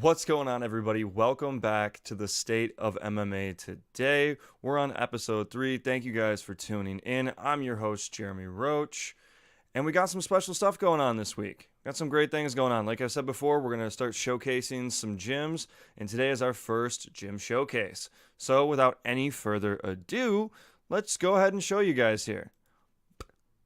What's going on, everybody? Welcome back to the State of MMA today. We're on episode 3. Thank you guys for tuning in. I'm your host, Jeremy Roach, and we got some special stuff going on this week. Got some great things going on. Like I said before, we're going to start showcasing some gyms, and today is our first gym showcase. So without any further ado, let's go ahead and show you guys here.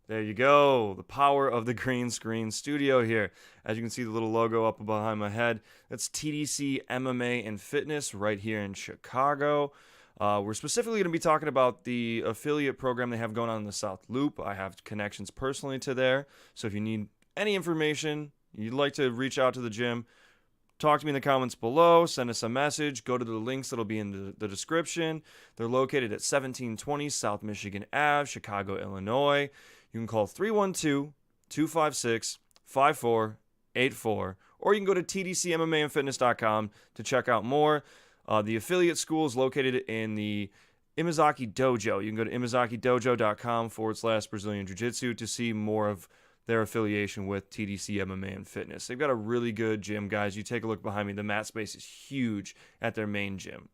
There you go, the power of the green screen studio here. As you can see the little logo up behind my head, that's TDC MMA and Fitness right here in Chicago. We're specifically going to be talking about the affiliate program they have going on in the South Loop. I have connections personally to there, so if you need any information, you'd like to reach out to the gym, talk to me in the comments below, send us a message, go to the links that'll be in the description. They're located at 1720 South Michigan Ave, Chicago, Illinois. You can call 312-256-5484, or you can go to tdcmmaandfitness.com to check out more. The affiliate school is located in the Imazaki Dojo. You can go to imazakidojo.com/Brazilian Jiu-Jitsu to see more of their affiliation with TDC MMA and Fitness. They've got a really good gym, guys. You take a look behind me. The mat space is huge at their main gym.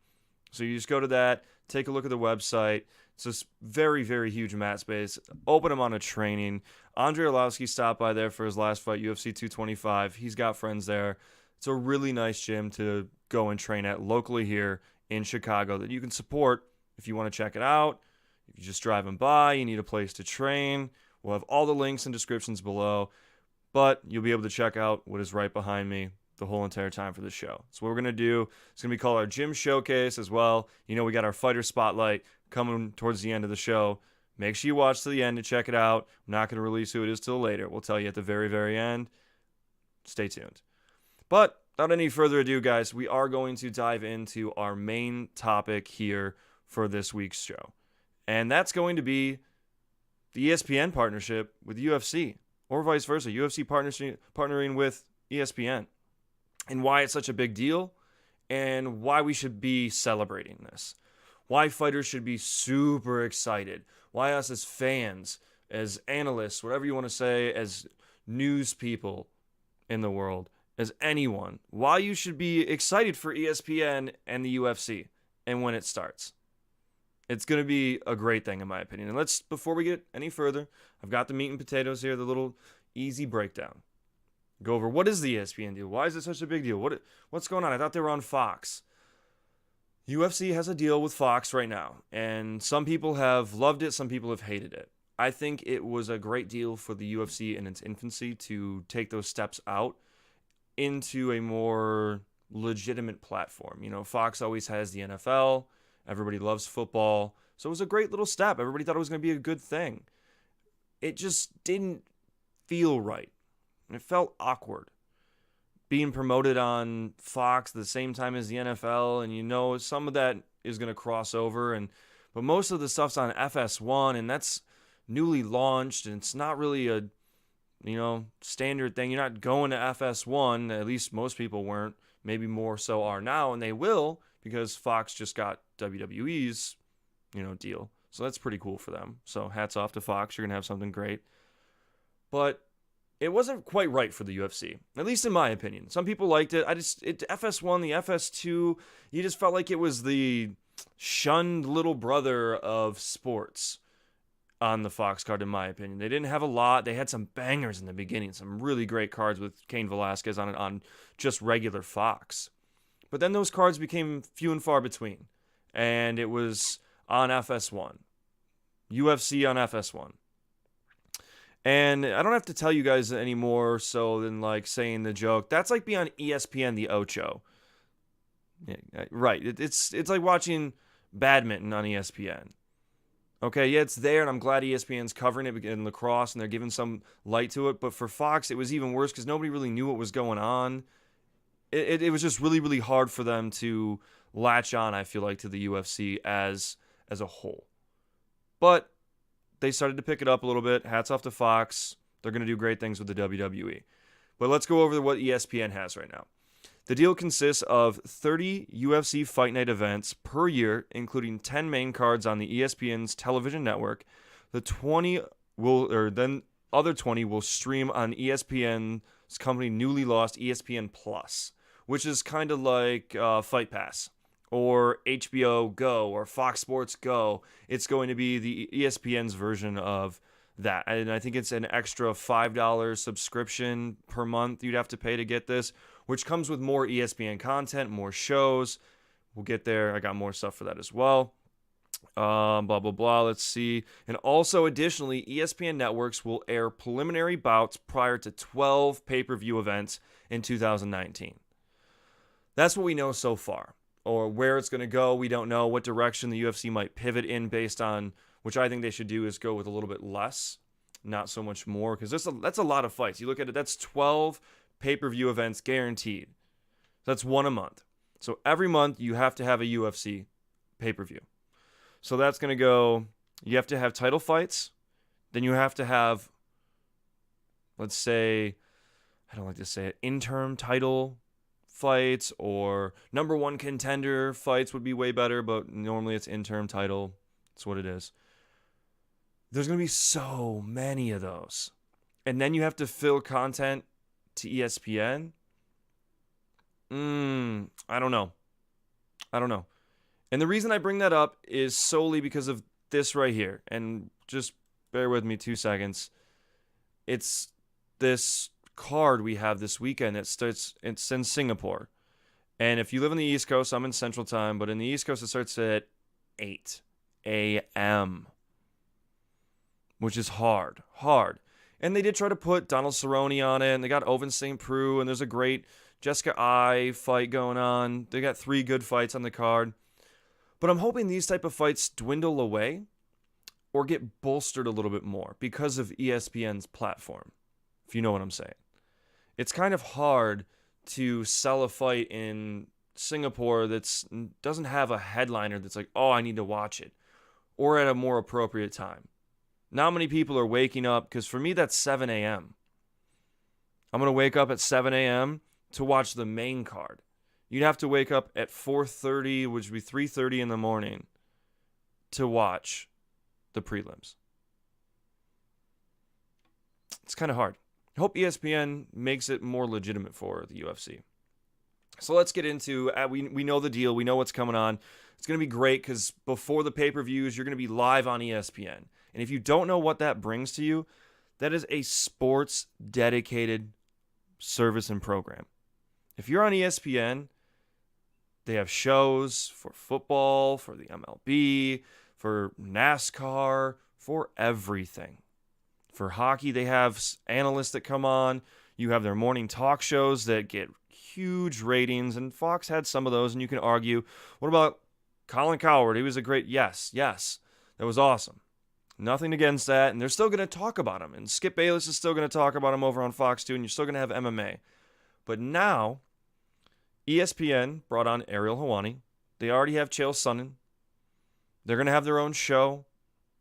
So you just go to that, take a look at the website. It's this very, very huge mat space. Open amount of training. Andre Arlovski stopped by there for his last fight, UFC 225. He's got friends there. It's a really nice gym to go and train at locally here in Chicago that you can support if you want to check it out. If you're just driving by, you need a place to train. We'll have all the links and descriptions below, but you'll be able to check out what is right behind me the whole entire time for the show. So what we're going to do, it's going to be called our gym showcase as well. You know, we got our fighter spotlight coming towards the end of the show. Make sure you watch to the end to check it out. I'm not going to release who it is till later. We'll tell you at the very, very end. Stay tuned. But without any further ado, guys, we are going to dive into our main topic here for this week's show. And that's going to be the ESPN partnership with UFC, or vice versa, UFC partnering with ESPN, and why it's such a big deal, and why we should be celebrating this. Why fighters should be super excited. Why us as fans, as analysts, whatever you want to say, as news people in the world, as anyone, why you should be excited for ESPN and the UFC and when it starts. It's going to be a great thing, in my opinion. And before we get any further, I've got the meat and potatoes here, the little easy breakdown. Go over, what is the ESPN deal? Why is it such a big deal? What's going on? I thought they were on Fox. UFC has a deal with Fox right now, and some people have loved it, some people have hated it. I think it was a great deal for the UFC in its infancy to take those steps out into a more legitimate platform. You know, Fox always has the NFL. Everybody loves football. So it was a great little step. Everybody thought it was going to be a good thing. It just didn't feel right. It felt awkward. Being promoted on Fox at the same time as the NFL, and you know some of that is going to cross over, but most of the stuff's on FS1, and that's newly launched, and it's not really a standard thing. You're not going to FS1, at least most people weren't. Maybe more so are now, and they will, because Fox just got WWE's deal. So that's pretty cool for them. So hats off to Fox. You're going to have something great. But it wasn't quite right for the UFC, at least in my opinion. Some people liked it. FS1, the FS2, you just felt like it was the shunned little brother of sports on the Fox card, in my opinion. They didn't have a lot. They had some bangers in the beginning, some really great cards with Cain Velasquez on just regular Fox. But then those cards became few and far between, and it was on FS1. UFC on FS1. And I don't have to tell you guys any more so than like saying the joke. That's like being on ESPN the Ocho. Yeah, right. It's like watching badminton on ESPN. Okay, yeah, it's there, and I'm glad ESPN's covering it in lacrosse, and they're giving some light to it. But for Fox, it was even worse because nobody really knew what was going on. It was just really, really hard for them to latch on, I feel like, to the UFC as a whole. But they started to pick it up a little bit. Hats off to Fox. They're going to do great things with the WWE. But let's go over what ESPN has right now. The deal consists of 30 UFC Fight Night events per year, including 10 main cards on the ESPN's television network. The other 20 will stream on ESPN's company newly lost ESPN Plus, which is kind of like Fight Pass or HBO Go or Fox Sports Go. It's going to be the ESPN's version of that. And I think it's an extra $5 subscription per month you'd have to pay to get this, which comes with more ESPN content, more shows. We'll get there. I got more stuff for that as well. Blah, blah, blah. Let's see. And also, additionally, ESPN networks will air preliminary bouts prior to 12 pay-per-view events in 2019. That's what we know so far. Or where it's going to go, we don't know. What direction the UFC might pivot in based on, which I think they should do is go with a little bit less, not so much more, because that's a lot of fights. You look at it, that's 12 pay-per-view events guaranteed. That's one a month. So every month you have to have a UFC pay-per-view. So that's going to go, you have to have title fights. Then you have to have, let's say, I don't like to say it, interim title fights or number one contender fights would be way better, but normally it's interim title. That's what it is. There's going to be so many of those. And then you have to fill content to ESPN. I don't know. And the reason I bring that up is solely because of this right here. And just bear with me 2 seconds. It's this card we have this weekend. It's in Singapore. And if you live on the East Coast, I'm in Central Time, but in the East Coast it starts at 8 a.m., which is hard. And they did try to put Donald Cerrone on it, and they got Ovince St. Preux, and there's a great Jessica Ai fight going on. They got 3 good fights on the card. But I'm hoping these type of fights dwindle away or get bolstered a little bit more because of ESPN's platform, if you know what I'm saying. It's kind of hard to sell a fight in Singapore that doesn't have a headliner that's like, oh, I need to watch it, or at a more appropriate time. Not many people are waking up, because for me, that's 7 a.m. I'm going to wake up at 7 a.m. to watch the main card. You'd have to wake up at 4:30, which would be 3:30 in the morning, to watch the prelims. It's kind of hard. I hope ESPN makes it more legitimate for the UFC. So let's get into, we know the deal. We know what's coming on. It's going to be great because before the pay-per-views, you're going to be live on ESPN. And if you don't know what that brings to you, that is a sports-dedicated service and program. If you're on ESPN, they have shows for football, for the MLB, for NASCAR, for everything. For hockey, they have analysts that come on. You have their morning talk shows that get huge ratings, and Fox had some of those, and you can argue, what about Colin Cowherd? He was a great, yes, that was awesome. Nothing against that, and they're still going to talk about him, and Skip Bayless is still going to talk about him over on Fox too, and you're still going to have MMA. But now, ESPN brought on Ariel Helwani. They already have Chael Sonnen. They're going to have their own show.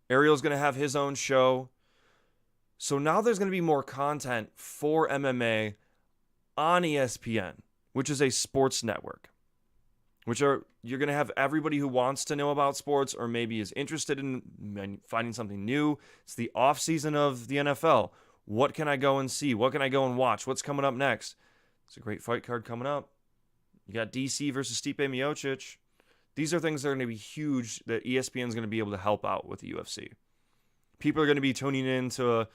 Ariel's going to have his own show. So now there's going to be more content for MMA on ESPN, which is a sports network, you're going to have everybody who wants to know about sports or maybe is interested in finding something new. It's the off season of the NFL. What can I go and see? What can I go and watch? What's coming up next? It's a great fight card coming up. You got DC versus Stipe Miocic. These are things that are going to be huge that ESPN is going to be able to help out with the UFC. People are going to be tuning in to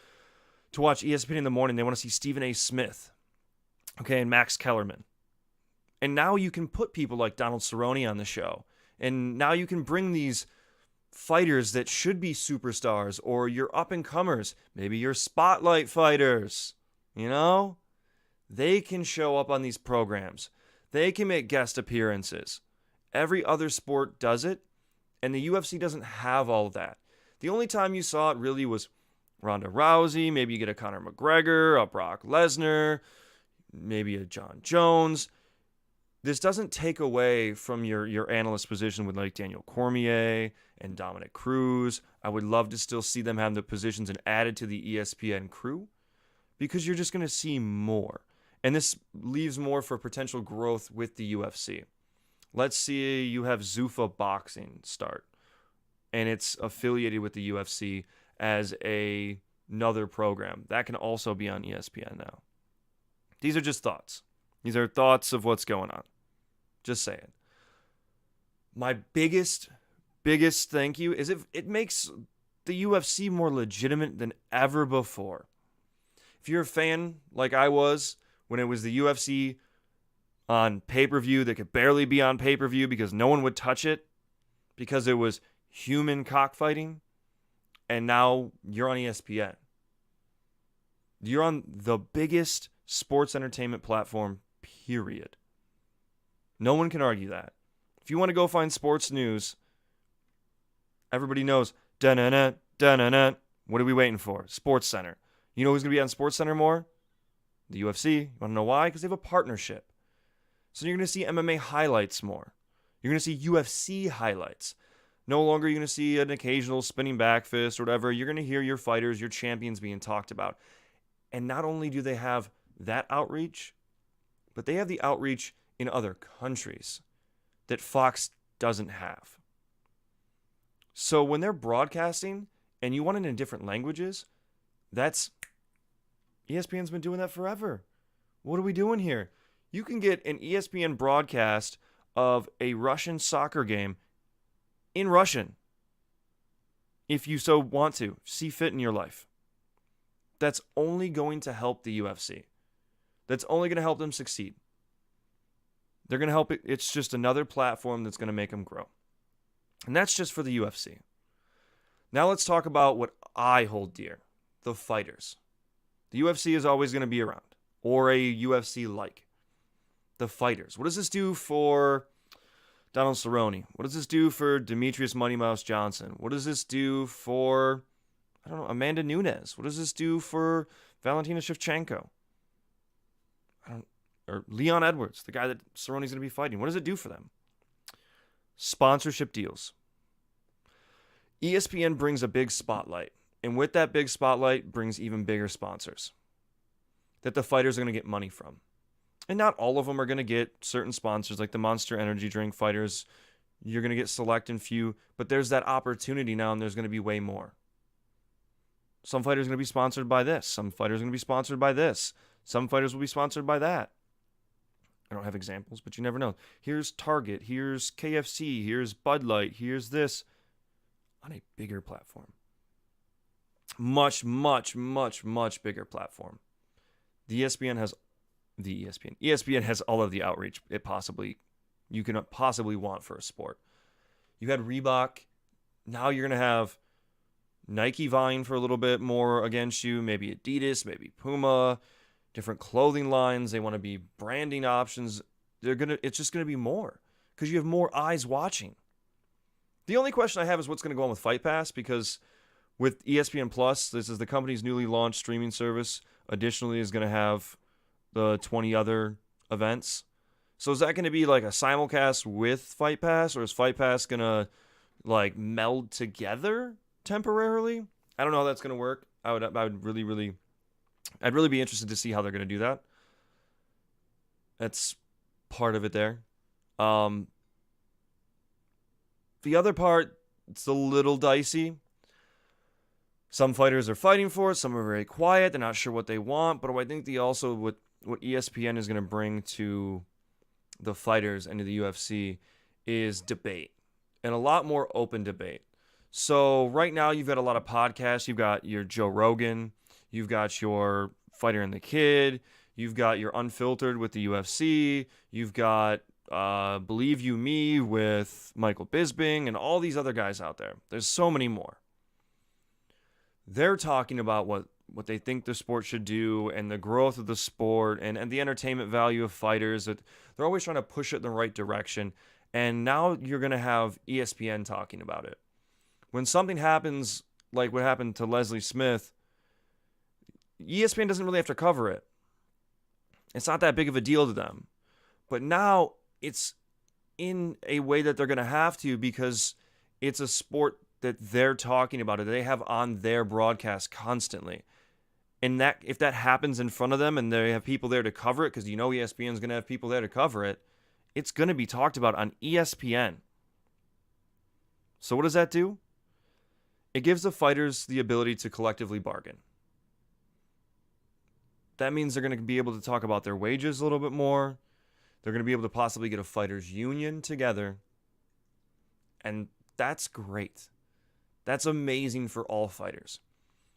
watch ESPN in the morning. They want to see Stephen A. Smith, okay, and Max Kellerman. And now you can put people like Donald Cerrone on the show. And now you can bring these fighters that should be superstars or your up-and-comers, maybe your spotlight fighters, They can show up on these programs. They can make guest appearances. Every other sport does it, and the UFC doesn't have all of that. The only time you saw it really was Ronda Rousey, maybe you get a Conor McGregor, a Brock Lesnar, maybe a John Jones. This doesn't take away from your analyst position with like Daniel Cormier and Dominic Cruz. I would love to still see them have the positions and added to the ESPN crew because you're just going to see more. And this leaves more for potential growth with the UFC. Let's see you have Zuffa Boxing start, and it's affiliated with the UFC as another program. That can also be on ESPN now. These are just thoughts. These are thoughts of what's going on. Just saying. My biggest thank you is it makes the UFC more legitimate than ever before. If you're a fan like I was when it was the UFC on pay-per-view that could barely be on pay-per-view because no one would touch it because it was human cockfighting, and now you're on ESPN. You're on the biggest sports entertainment platform, period. No one can argue that. If you want to go find sports news, everybody knows, da-na-na, da-na-na. What are we waiting for? Sports Center. You know who's going to be on Sports Center more? The UFC. You want to know why? Because they have a partnership. So you're going to see MMA highlights more. You're going to see UFC highlights. No longer are you going to see an occasional spinning back fist or whatever. You're going to hear your fighters, your champions being talked about. And not only do they have that outreach, but they have the outreach in other countries that Fox doesn't have. So when they're broadcasting and you want it in different languages, that's ESPN's been doing that forever. What are we doing here? You can get an ESPN broadcast of a Russian soccer game in Russian if you so want to, see fit in your life. That's only going to help the UFC. That's only going to help them succeed. They're going to help it. It's just another platform that's going to make them grow. And that's just for the UFC. Now let's talk about what I hold dear, the fighters. The UFC is always going to be around, or a UFC-like. The fighters. What does this do for Donald Cerrone? What does this do for Demetrius Money Mouse Johnson? What does this do for, Amanda Nunes? What does this do for Valentina Shevchenko? Or Leon Edwards, the guy that Cerrone's going to be fighting. What does it do for them? Sponsorship deals. ESPN brings a big spotlight, and with that big spotlight brings even bigger sponsors that the fighters are going to get money from. And not all of them are going to get certain sponsors, like the Monster Energy drink fighters. You're going to get select and few, but there's that opportunity now, and there's going to be way more. Some fighters are going to be sponsored by this. Some fighters are going to be sponsored by this. Some fighters will be sponsored by that. I don't have examples, but you never know. Here's Target. Here's KFC. Here's Bud Light. Here's this. On a bigger platform. Much, much, much, much bigger platform. ESPN has all of the outreach you can possibly want for a sport. You had Reebok. Now you're going to have Nike vying for a little bit more against you. Maybe Adidas, maybe Puma, different clothing lines. They want to be branding options. It's just going to be more because you have more eyes watching. The only question I have is what's going to go on with Fight Pass, because with ESPN Plus, this is the company's newly launched streaming service. Additionally, is going to have the 20 other events. So is that going to be like a simulcast with Fight Pass, or is Fight Pass going to like meld together temporarily? I don't know how that's going to work. I'd really be interested to see how they're going to do that. That's part of it there. The other part, it's a little dicey. Some fighters are fighting for it. Some are very quiet. They're not sure what they want. But I think what ESPN is going to bring to the fighters and to the UFC is debate, and a lot more open debate. So right now you've got a lot of podcasts. You've got your Joe Rogan. You've got your Fighter and the Kid. You've got your Unfiltered with the UFC. You've got Believe You Me with Michael Bisping and all these other guys out there. There's so many more. They're talking about what they think the sport should do and the growth of the sport and the entertainment value of fighters. That they're always trying to push it in the right direction. And now you're going to have ESPN talking about it. When something happens like what happened to Leslie Smith, ESPN doesn't really have to cover it. It's not that big of a deal to them. But now it's in a way that they're going to have to, because it's a sport that they're talking about, that they have on their broadcast constantly. And that if that happens in front of them and they have people there to cover it, because ESPN is going to have people there to cover it, it's going to be talked about on ESPN. So what does that do? It gives the fighters the ability to collectively bargain. That means they're going to be able to talk about their wages a little bit more. They're going to be able to possibly get a fighters union together. And that's great. That's amazing for all fighters.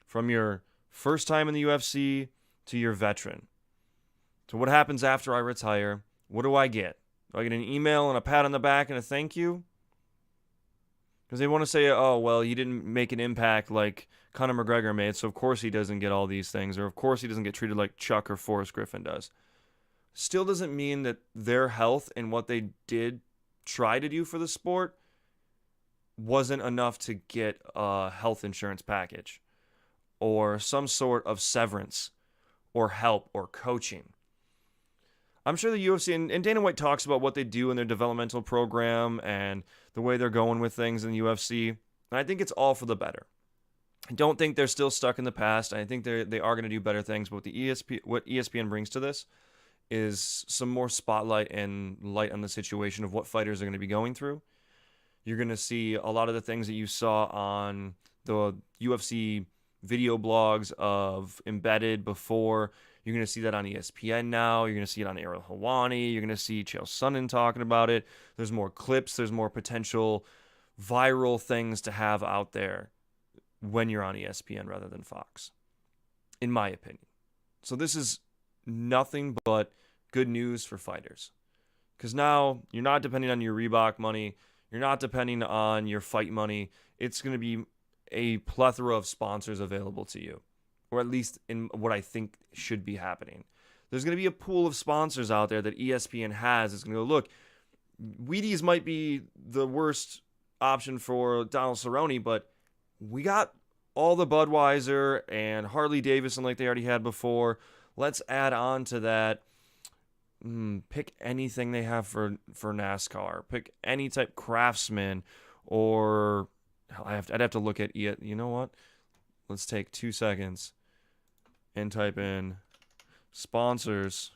From your first time in the UFC to your veteran. So what happens after I retire? What do I get? Do I get an email and a pat on the back and a thank you? Because they want to say, oh, well, he didn't make an impact like Conor McGregor made, so of course he doesn't get all these things, or of course he doesn't get treated like Chuck or Forrest Griffin does. Still doesn't mean that their health and what they did try to do for the sport wasn't enough to get a health insurance package or some sort of severance or help or coaching. I'm sure the UFC, and Dana White talks about what they do in their developmental program and the way they're going with things in the UFC, and I think it's all for the better. I don't think they're still stuck in the past. I think they are going to do better things, but what ESPN brings to this is some more spotlight and light on the situation of what fighters are going to be going through. You're going to see a lot of the things that you saw on the UFC video blogs of Embedded before. You're going to see that on ESPN now. You're going to see it on Ariel Helwani. You're going to see Chael Sonnen talking about it. There's more clips. There's more potential viral things to have out there when you're on ESPN rather than Fox, in my opinion. So this is nothing but good news for fighters. Because now you're not depending on your Reebok money. You're not depending on your fight money. It's going to be a plethora of sponsors available to you. Or at least in what I think should be happening. There's going to be a pool of sponsors out there that ESPN has. It's going to go, look, Wheaties might be the worst option for Donald Cerrone, but we got all the Budweiser and Harley Davidson like they already had before. Let's add on to that. Pick anything they have for NASCAR. Pick any type, Craftsman, or I'd have to look at it. You know what? Let's take 2 seconds and type in sponsors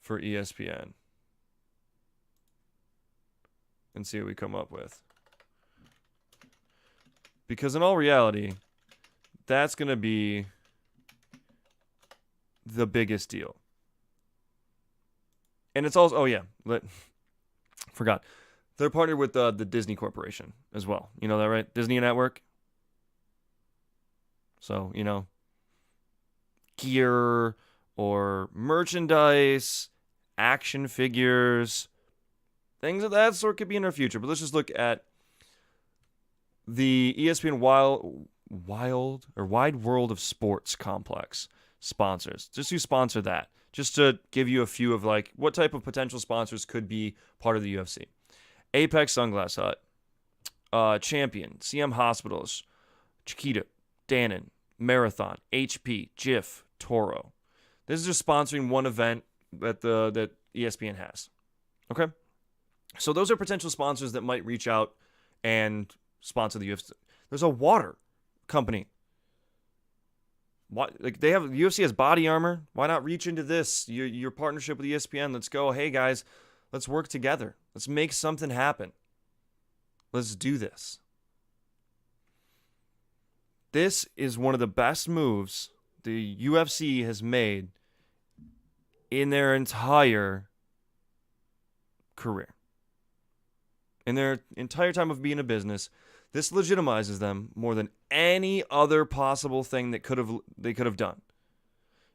for ESPN and see what we come up with. Because in all reality, that's going to be the biggest deal. And it's also, forgot. They're partnered with the Disney Corporation as well. You know that, right? Disney Network. So, gear or merchandise, action figures, things of that sort could be in our future. But let's just look at the ESPN Wide World of Sports complex sponsors. Just to sponsor that. Just to give you a few of like what type of potential sponsors could be part of the UFC. Apex Sunglass Hut, Champion, CM Hospitals, Chiquita, Dannon, Marathon, HP, Jif, Toro. This is just sponsoring one event that ESPN has. Okay? So those are potential sponsors that might reach out and sponsor the UFC. There's a water company. The UFC has body armor. Why not reach into this? Your partnership with ESPN. Let's go. Hey guys, let's work together. Let's make something happen. Let's do this. This is one of the best moves the UFC has made in their entire career. In their entire time of being a business, this legitimizes them more than any other possible thing that they could have done.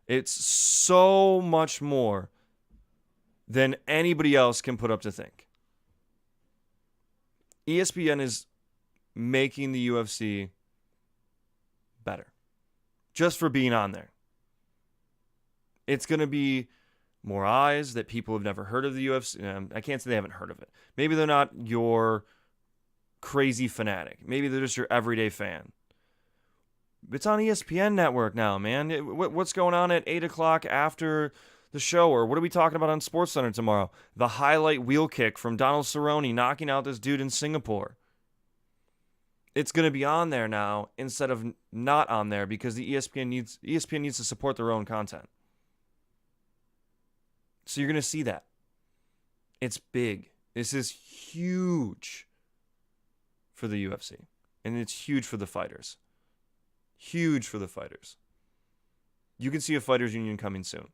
It's so much more than anybody else can put up to think. ESPN is making the UFC better just for being on there. It's going to be more eyes that people have never heard of the UFC. I can't say they haven't heard of it. Maybe they're not your crazy fanatic. Maybe they're just your everyday fan. It's on ESPN Network now, man. What's going on at 8 o'clock after the show? Or what are we talking about on SportsCenter tomorrow? The highlight wheel kick from Donald Cerrone knocking out this dude in Singapore. It's going to be on there now instead of not on there because the ESPN needs to support their own content. So you're going to see that. It's big. This is huge for the UFC. And it's huge for the fighters. Huge for the fighters. you can see a fighters union coming soon.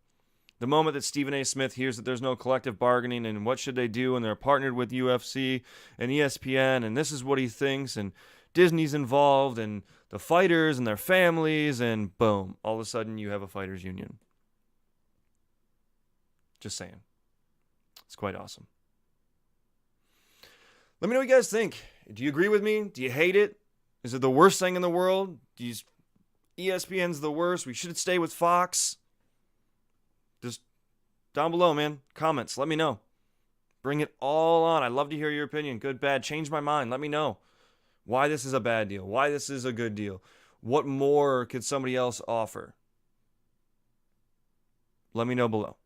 The moment that Stephen A. Smith hears that there's no collective bargaining and what should they do, and they're partnered with UFC and ESPN, and this is what he thinks, and Disney's involved, and the fighters and their families, and boom, all of a sudden you have a fighters union. Just saying. It's quite awesome. Let me know what you guys think. Do you agree with me? Do you hate it? Is it the worst thing in the world? ESPN's the worst. We should stay with Fox. Just down below, man. Comments. Let me know. Bring it all on. I'd love to hear your opinion. Good, bad. Change my mind. Let me know why this is a bad deal. Why this is a good deal. What more could somebody else offer? Let me know below.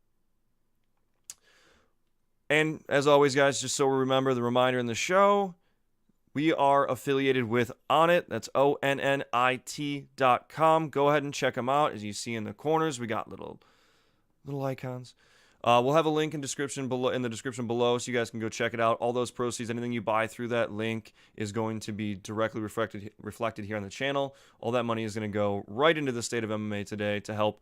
And as always, guys, just so we remember the reminder in the show, we are affiliated with Onnit. That's ONNIT.com. Go ahead and check them out. As you see in the corners, we got little icons. We'll have a link in the description below, so you guys can go check it out. All those proceeds, anything you buy through that link, is going to be directly reflected here on the channel. All that money is going to go right into the state of MMA today to help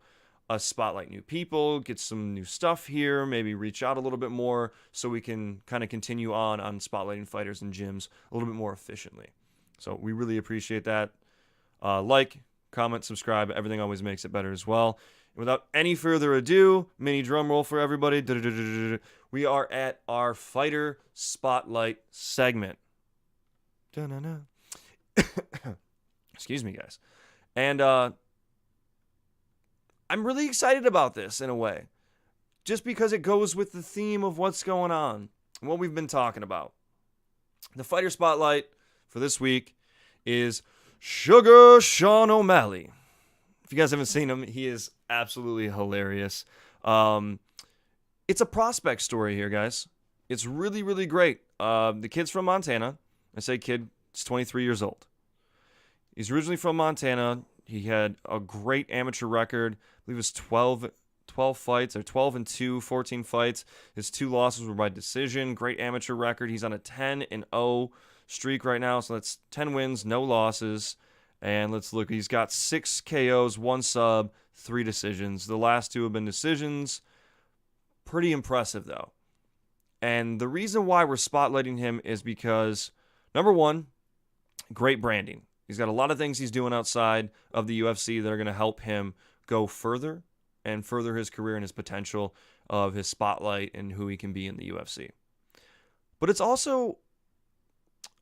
us spotlight new people, get some new stuff here, maybe reach out a little bit more so we can kind of continue on spotlighting fighters and gyms a little bit more efficiently. So we really appreciate that. Like, comment, subscribe. Everything always makes it better as well. And without any further ado, mini drum roll for everybody. We are at our Fighter Spotlight segment. Excuse me, guys. And I'm really excited about this in a way, just because it goes with the theme of what's going on and what we've been talking about. The Fighter Spotlight for this week is Sugar Sean O'Malley. If you guys haven't seen him, he is absolutely hilarious. It's a prospect story here, guys. It's really, really great. The kid's from Montana. I say kid, he's 23 years old. He's originally from Montana. He had a great amateur record. I believe it was 12 fights, or 12-2, 14 fights. His 2 losses were by decision. Great amateur record. He's on a 10-0 streak right now. So that's 10 wins, no losses. And let's look. He's got 6 KOs, 1 sub, 3 decisions. The last 2 have been decisions. Pretty impressive, though. And the reason why we're spotlighting him is because, number one, great branding. He's got a lot of things he's doing outside of the UFC that are going to help him go further and further his career and his potential of his spotlight and who he can be in the UFC. But it's also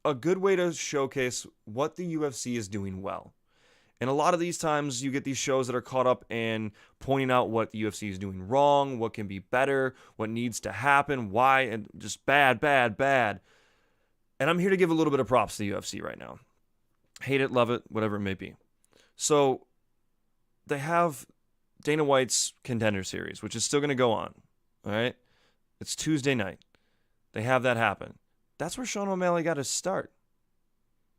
a good way to showcase what the UFC is doing well. And a lot of these times you get these shows that are caught up in pointing out what the UFC is doing wrong, what can be better, what needs to happen, why, and just bad. And I'm here to give a little bit of props to the UFC right now. Hate it, love it, whatever it may be. So they have Dana White's Contender Series, which is still going to go on. All right? It's Tuesday night. They have that happen. That's where Sean O'Malley got his start.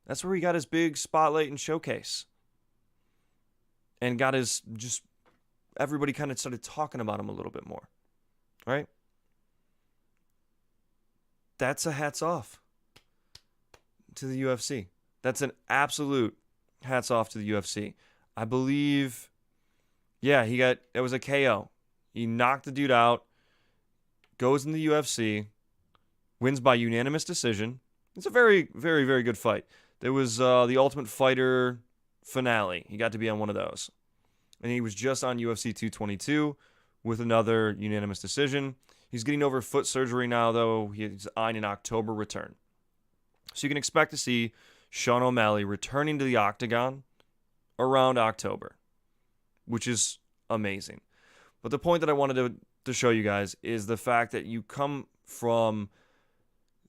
That's where he got his big spotlight and showcase. And got his, just, everybody kind of started talking about him a little bit more. Right? That's a hats off to the UFC. That's an absolute hats off to the UFC. I believe, it was a KO. He knocked the dude out, goes in the UFC, wins by unanimous decision. It's a very, very, very good fight. There was the Ultimate Fighter finale. He got to be on one of those. And he was just on UFC 222 with another unanimous decision. He's getting over foot surgery now, though. He's eyeing an October return. So you can expect to see Sean O'Malley returning to the octagon around October, which is amazing. But the point that I wanted to show you guys is the fact that you come from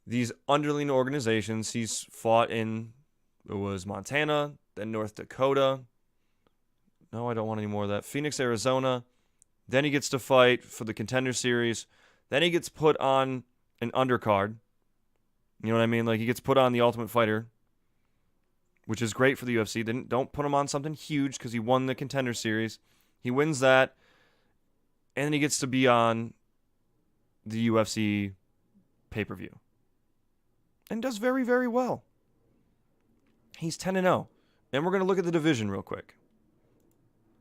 these underling organizations. He's fought in, it was Montana, then North Dakota. No, I don't want any more of that. Phoenix, Arizona. Then he gets to fight for the Contender Series. Then he gets put on an undercard. You know what I mean? Like, he gets put on the Ultimate Fighter, which is great for the UFC. Don't put him on something huge because he won the Contender Series. He wins that, and then he gets to be on the UFC pay-per-view. And does very, very well. He's 10-0. And we're going to look at the division real quick.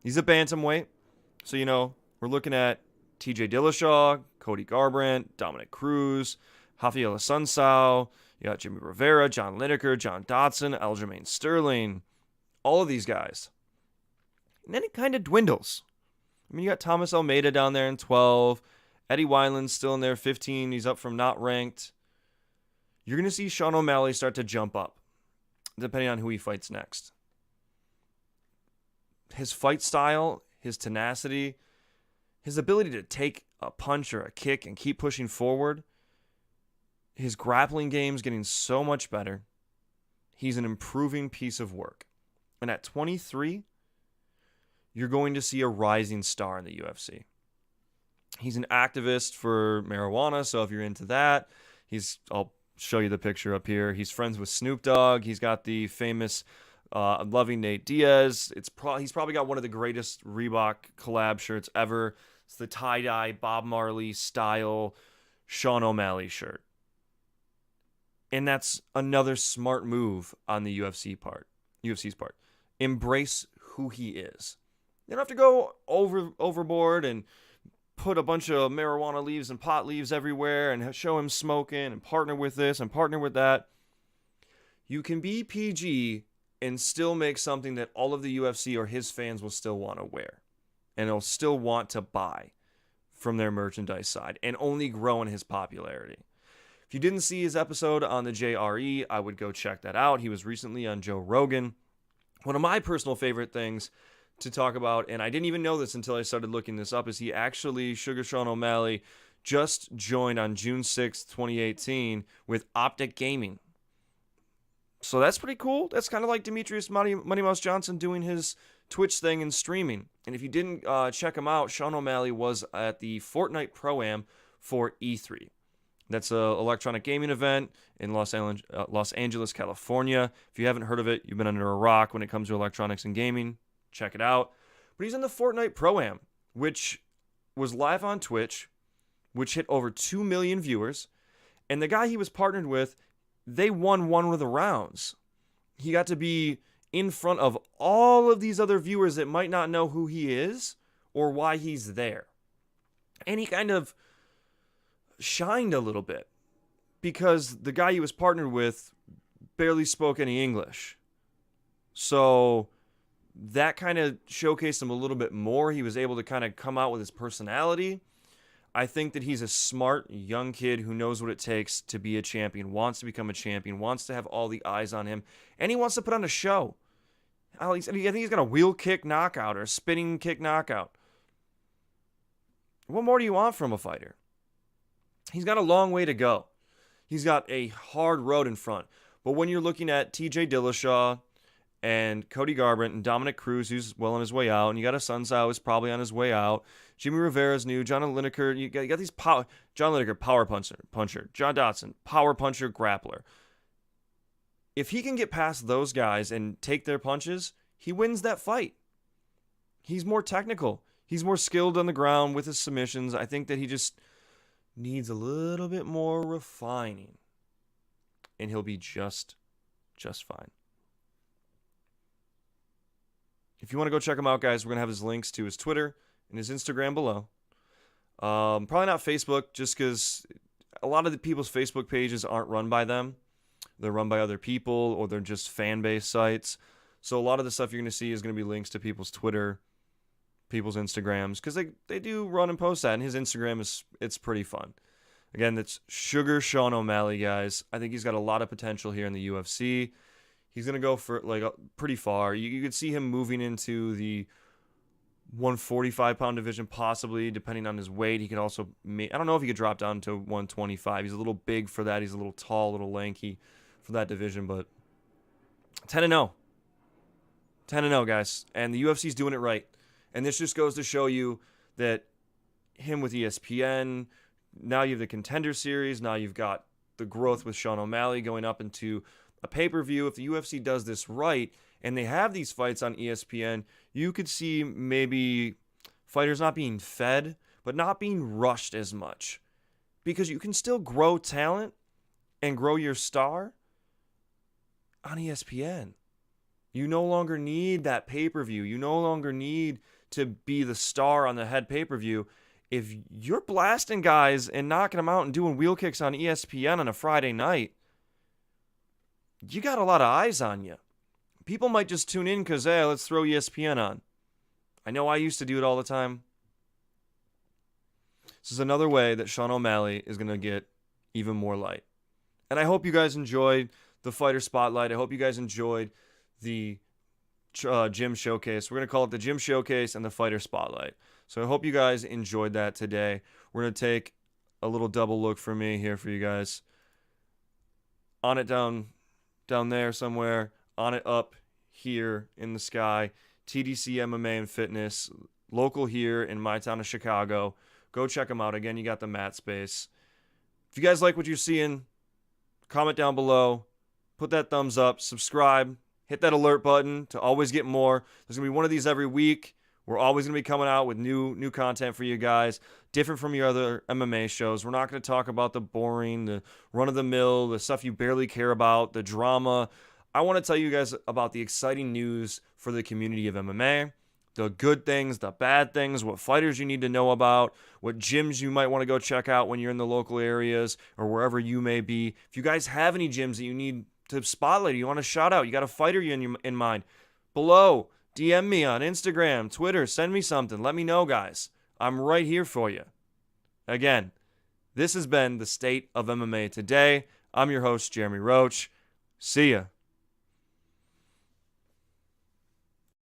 He's a bantamweight. So, we're looking at TJ Dillashaw, Cody Garbrandt, Dominic Cruz, Rafael Assunção, you got Jimmy Rivera, John Lineker, John Dodson, Aljamain Sterling, all of these guys. And then it kind of dwindles. I mean, you got Thomas Almeida down there in 12. Eddie Wineland's still in there, 15. He's up from not ranked. You're going to see Sean O'Malley start to jump up, depending on who he fights next. His fight style, his tenacity, his ability to take a punch or a kick and keep pushing forward, his grappling game's getting so much better. He's an improving piece of work. And at 23, you're going to see a rising star in the UFC. He's an activist for marijuana, so if you're into that, I'll show you the picture up here. He's friends with Snoop Dogg. He's got the famous Loving Nate Diaz. He's probably got one of the greatest Reebok collab shirts ever. It's the tie-dye Bob Marley style Sean O'Malley shirt. And that's another smart move on the UFC's part. Embrace who he is. You don't have to go overboard and put a bunch of marijuana leaves and pot leaves everywhere and show him smoking and partner with this and partner with that. You can be PG and still make something that all of the UFC or his fans will still want to wear. And they'll still want to buy from their merchandise side and only grow in his popularity. If you didn't see his episode on the JRE, I would go check that out. He was recently on Joe Rogan. One of my personal favorite things to talk about, and I didn't even know this until I started looking this up, is he actually, Sugar Sean O'Malley, just joined on June 6th, 2018 with Optic Gaming. So that's pretty cool. That's kind of like Demetrius Money Mouse Johnson doing his Twitch thing and streaming. And if you didn't check him out, Sean O'Malley was at the Fortnite Pro-Am for E3. That's an electronic gaming event in Los Angeles, California. If you haven't heard of it, you've been under a rock when it comes to electronics and gaming. Check it out. But he's in the Fortnite Pro-Am, which was live on Twitch, which hit over 2 million viewers. And the guy he was partnered with, they won one of the rounds. He got to be in front of all of these other viewers that might not know who he is or why he's there. And he kind of shined a little bit because the guy he was partnered with barely spoke any English. So that kind of showcased him a little bit more. He was able to kind of come out with his personality. I think that he's a smart young kid who knows what it takes to be a champion, wants to become a champion, wants to have all the eyes on him, and he wants to put on a show. I think he's got a wheel kick knockout or a spinning kick knockout. What more do you want from a fighter? He's got a long way to go. He's got a hard road in front. But when you're looking at TJ Dillashaw and Cody Garbrandt and Dominic Cruz, who's well on his way out, and you got Assunção who's probably on his way out, Jimmy Rivera's new, John Lineker, you got these John Lineker, power puncher, John Dodson, power puncher, grappler. If he can get past those guys and take their punches, he wins that fight. He's more technical. He's more skilled on the ground with his submissions. I think that he just needs a little bit more refining, and he'll be just fine. If you want to go check him out, guys, we're going to have his links to his Twitter and his Instagram below. Probably not Facebook, just because a lot of the people's Facebook pages aren't run by them. They're run by other people, or they're just fan-based sites. So a lot of the stuff you're going to see is going to be links to people's Twitter, people's Instagrams, because they do run and post that, and his Instagram it's pretty fun. Again, that's Sugar Sean O'Malley, guys. I think he's got a lot of potential here in the UFC. He's going to go for pretty far. You could see him moving into the 145-pound division, possibly, depending on his weight. He could also, I don't know if he could drop down to 125. He's a little big for that. He's a little tall, a little lanky for that division, but 10-0. 10-0, guys. And the UFC's doing it right. And this just goes to show you that him with ESPN, now you have the Contender Series, now you've got the growth with Sean O'Malley going up into a pay-per-view. If the UFC does this right, and they have these fights on ESPN, you could see maybe fighters not being fed, but not being rushed as much. Because you can still grow talent and grow your star on ESPN. You no longer need that pay-per-view. You no longer need to be the star on the head pay-per-view, if you're blasting guys and knocking them out and doing wheel kicks on ESPN on a Friday night, you got a lot of eyes on you. People might just tune in because, hey, let's throw ESPN on. I know I used to do it all the time. This is another way that Sean O'Malley is going to get even more light. And I hope you guys enjoyed the Fighter Spotlight. I hope you guys enjoyed the Gym Showcase. We're going to call it the Gym Showcase and the Fighter Spotlight. So I hope you guys enjoyed that today. We're going to take a little double look for me here for you guys. On it down there somewhere. On it up here in the sky. TDC MMA and Fitness. Local here in my town of Chicago. Go check them out. Again, you got the mat space. If you guys like what you're seeing, comment down below. Put that thumbs up. Subscribe. Hit that alert button to always get more. There's going to be one of these every week. We're always going to be coming out with new content for you guys. Different from your other MMA shows. We're not going to talk about the boring, the run-of-the-mill, the stuff you barely care about, the drama. I want to tell you guys about the exciting news for the community of MMA. The good things, the bad things, what fighters you need to know about, what gyms you might want to go check out when you're in the local areas or wherever you may be. If you guys have any gyms that you need to spotlight, you want to shout out, you got a fighter in mind, below, DM me on Instagram, Twitter, send me something. Let me know, guys. I'm right here for you. Again, this has been the State of MMA Today. I'm your host, Jeremy Roach. See ya.